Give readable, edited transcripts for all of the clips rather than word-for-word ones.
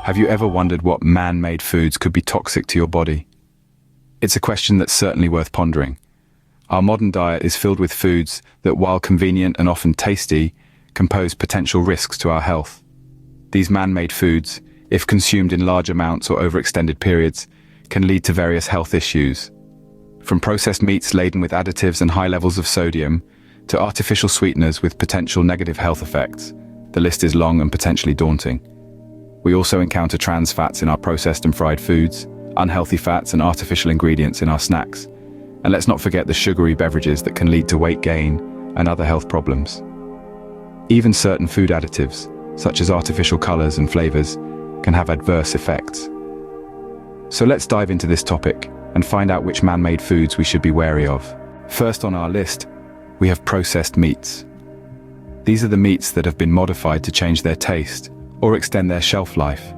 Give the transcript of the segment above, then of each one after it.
Have you ever wondered what man-made foods could be toxic to your body? It's a question that's certainly worth pondering. Our modern diet is filled with foods that, while convenient and often tasty, can pose potential risks to our health. These man-made foods, if consumed in large amounts or over extended periods, can lead to various health issues. From processed meats laden with additives and high levels of sodium, to artificial sweeteners with potential negative health effects, the list is long and potentially daunting. We also encounter trans fats in our processed and fried foods, unhealthy fats and artificial ingredients in our snacks. And let's not forget the sugary beverages that can lead to weight gain and other health problems. Even certain food additives, such as artificial colors and flavors, can have adverse effects. So let's dive into this topic and find out which man-made foods we should be wary of. First on our list, we have processed meats. These are the meats that have been modified to change their taste or extend their shelf life.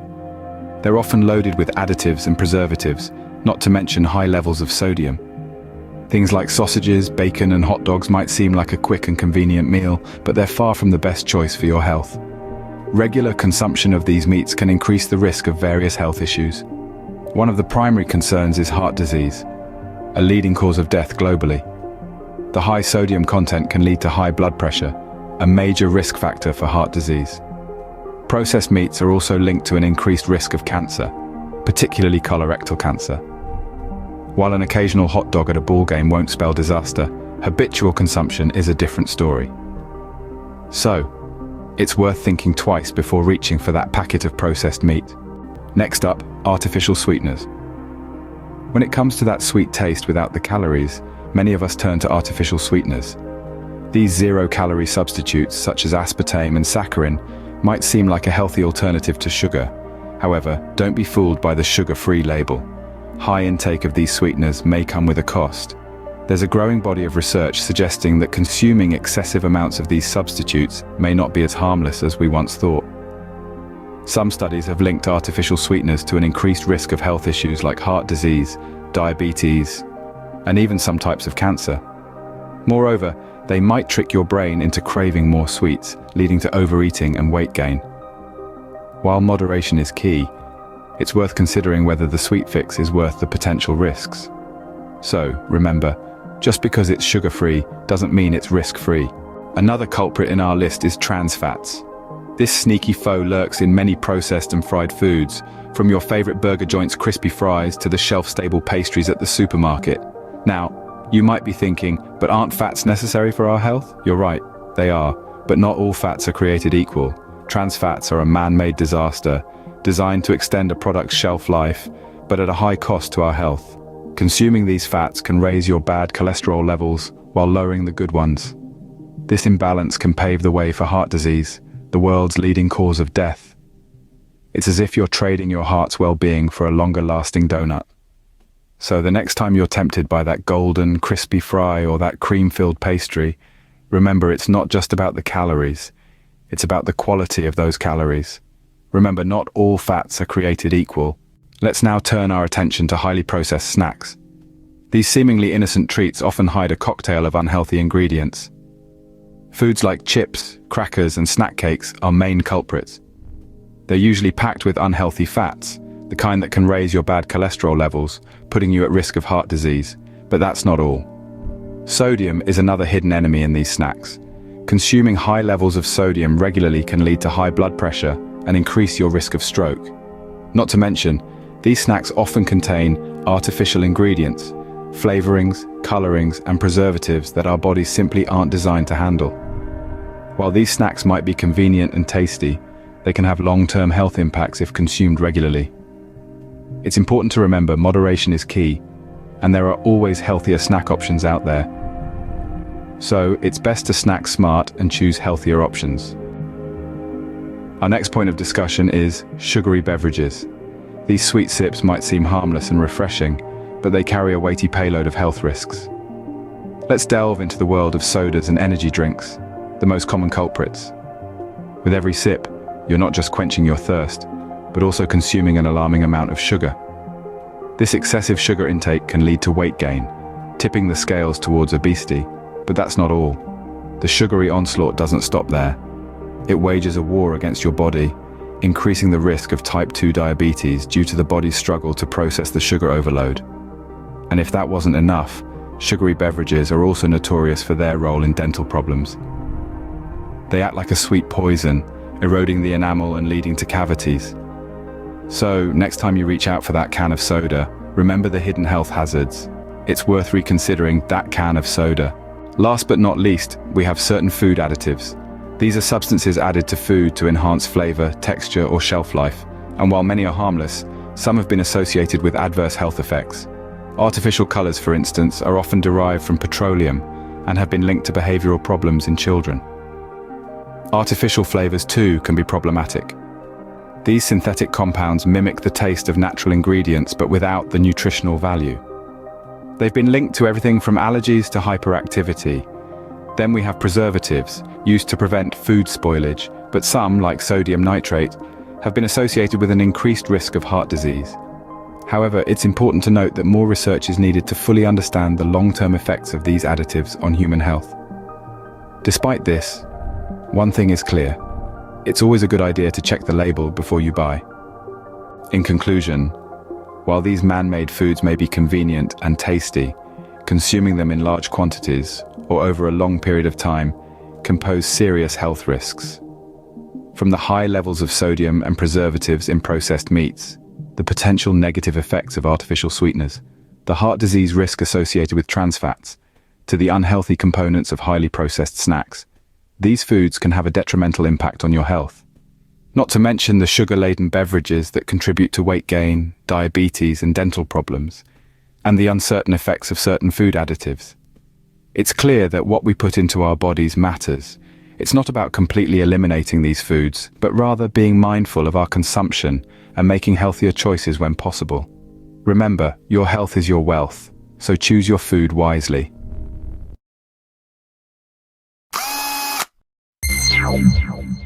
They're often loaded with additives and preservatives, not to mention high levels of sodium. Things like sausages, bacon, and hot dogs might seem like a quick and convenient meal, but they're far from the best choice for your health. Regular consumption of these meats can increase the risk of various health issues. One of the primary concerns is heart disease, a leading cause of death globally. The high sodium content can lead to high blood pressure, a major risk factor for heart disease. Processed meats are also linked to an increased risk of cancer, particularly colorectal cancer. While an occasional hot dog at a ball game won't spell disaster, habitual consumption is a different story. So, it's worth thinking twice before reaching for that packet of processed meat. Next up, artificial sweeteners. When it comes to that sweet taste without the calories, many of us turn to artificial sweeteners. These zero-calorie substitutes, such as aspartame and saccharin, might seem like a healthy alternative to sugar. However, don't be fooled by the sugar-free label. High intake of these sweeteners may come with a cost. There's a growing body of research suggesting that consuming excessive amounts of these substitutes may not be as harmless as we once thought. Some studies have linked artificial sweeteners to an increased risk of health issues like heart disease, diabetes, and even some types of cancer. Moreover, they might trick your brain into craving more sweets, leading to overeating and weight gain. While moderation is key, it's worth considering whether the sweet fix is worth the potential risks. So, remember, just because it's sugar-free doesn't mean it's risk-free. Another culprit in our list is trans fats. This sneaky foe lurks in many processed and fried foods, from your favorite burger joint's crispy fries to the shelf-stable pastries at the supermarket. Now, you might be thinking, but aren't fats necessary for our health? You're right, they are, but not all fats are created equal. Trans fats are a man-made disaster, designed to extend a product's shelf life, but at a high cost to our health. Consuming these fats can raise your bad cholesterol levels while lowering the good ones. This imbalance can pave the way for heart disease, the world's leading cause of death. It's as if you're trading your heart's well-being for a longer-lasting donut. So the next time you're tempted by that golden, crispy fry or that cream-filled pastry, remember it's not just about the calories, it's about the quality of those calories. Remember, not all fats are created equal. Let's now turn our attention to highly processed snacks. These seemingly innocent treats often hide a cocktail of unhealthy ingredients. Foods like chips, crackers, and snack cakes are main culprits. They're usually packed with unhealthy fats, the kind that can raise your bad cholesterol levels, putting you at risk of heart disease. But that's not all. Sodium is another hidden enemy in these snacks. Consuming high levels of sodium regularly can lead to high blood pressure and increase your risk of stroke. Not to mention, these snacks often contain artificial ingredients, flavorings, colorings, and preservatives that our bodies simply aren't designed to handle. While these snacks might be convenient and tasty, they can have long-term health impacts if consumed regularly. It's important to remember moderation is key, and there are always healthier snack options out there. So it's best to snack smart and choose healthier options. Our next point of discussion is sugary beverages. These sweet sips might seem harmless and refreshing, but they carry a weighty payload of health risks. Let's delve into the world of sodas and energy drinks, the most common culprits. With every sip, you're not just quenching your thirst, but also consuming an alarming amount of sugar. This excessive sugar intake can lead to weight gain, tipping the scales towards obesity, but that's not all. The sugary onslaught doesn't stop there. It wages a war against your body, increasing the risk of type 2 diabetes due to the body's struggle to process the sugar overload. And if that wasn't enough, sugary beverages are also notorious for their role in dental problems. They act like a sweet poison, eroding the enamel and leading to cavities. So, next time you reach out for that can of soda, remember the hidden health hazards. It's worth reconsidering that can of soda. Last but not least, we have certain food additives. These are substances added to food to enhance flavor, texture, or shelf life, and while many are harmless, some have been associated with adverse health effects. Artificial colors, for instance, are often derived from petroleum and have been linked to behavioral problems in children. Artificial flavors, too, can be problematic. These synthetic compounds mimic the taste of natural ingredients but without the nutritional value. They've been linked to everything from allergies to hyperactivity. Then we have preservatives, used to prevent food spoilage, but some, like sodium nitrate, have been associated with an increased risk of heart disease. However, it's important to note that more research is needed to fully understand the long-term effects of these additives on human health. Despite this, one thing is clear. It's always a good idea to check the label before you buy. In conclusion, while these man-made foods may be convenient and tasty, consuming them in large quantities or over a long period of time can pose serious health risks. From the high levels of sodium and preservatives in processed meats, the potential negative effects of artificial sweeteners, the heart disease risk associated with trans fats, to the unhealthy components of highly processed snacks, these foods can have a detrimental impact on your health. Not to mention the sugar-laden beverages that contribute to weight gain, diabetes, and dental problems, and the uncertain effects of certain food additives. It's clear that what we put into our bodies matters. It's not about completely eliminating these foods, but rather being mindful of our consumption and making healthier choices when possible. Remember, your health is your wealth, so choose your food wisely. Ciao.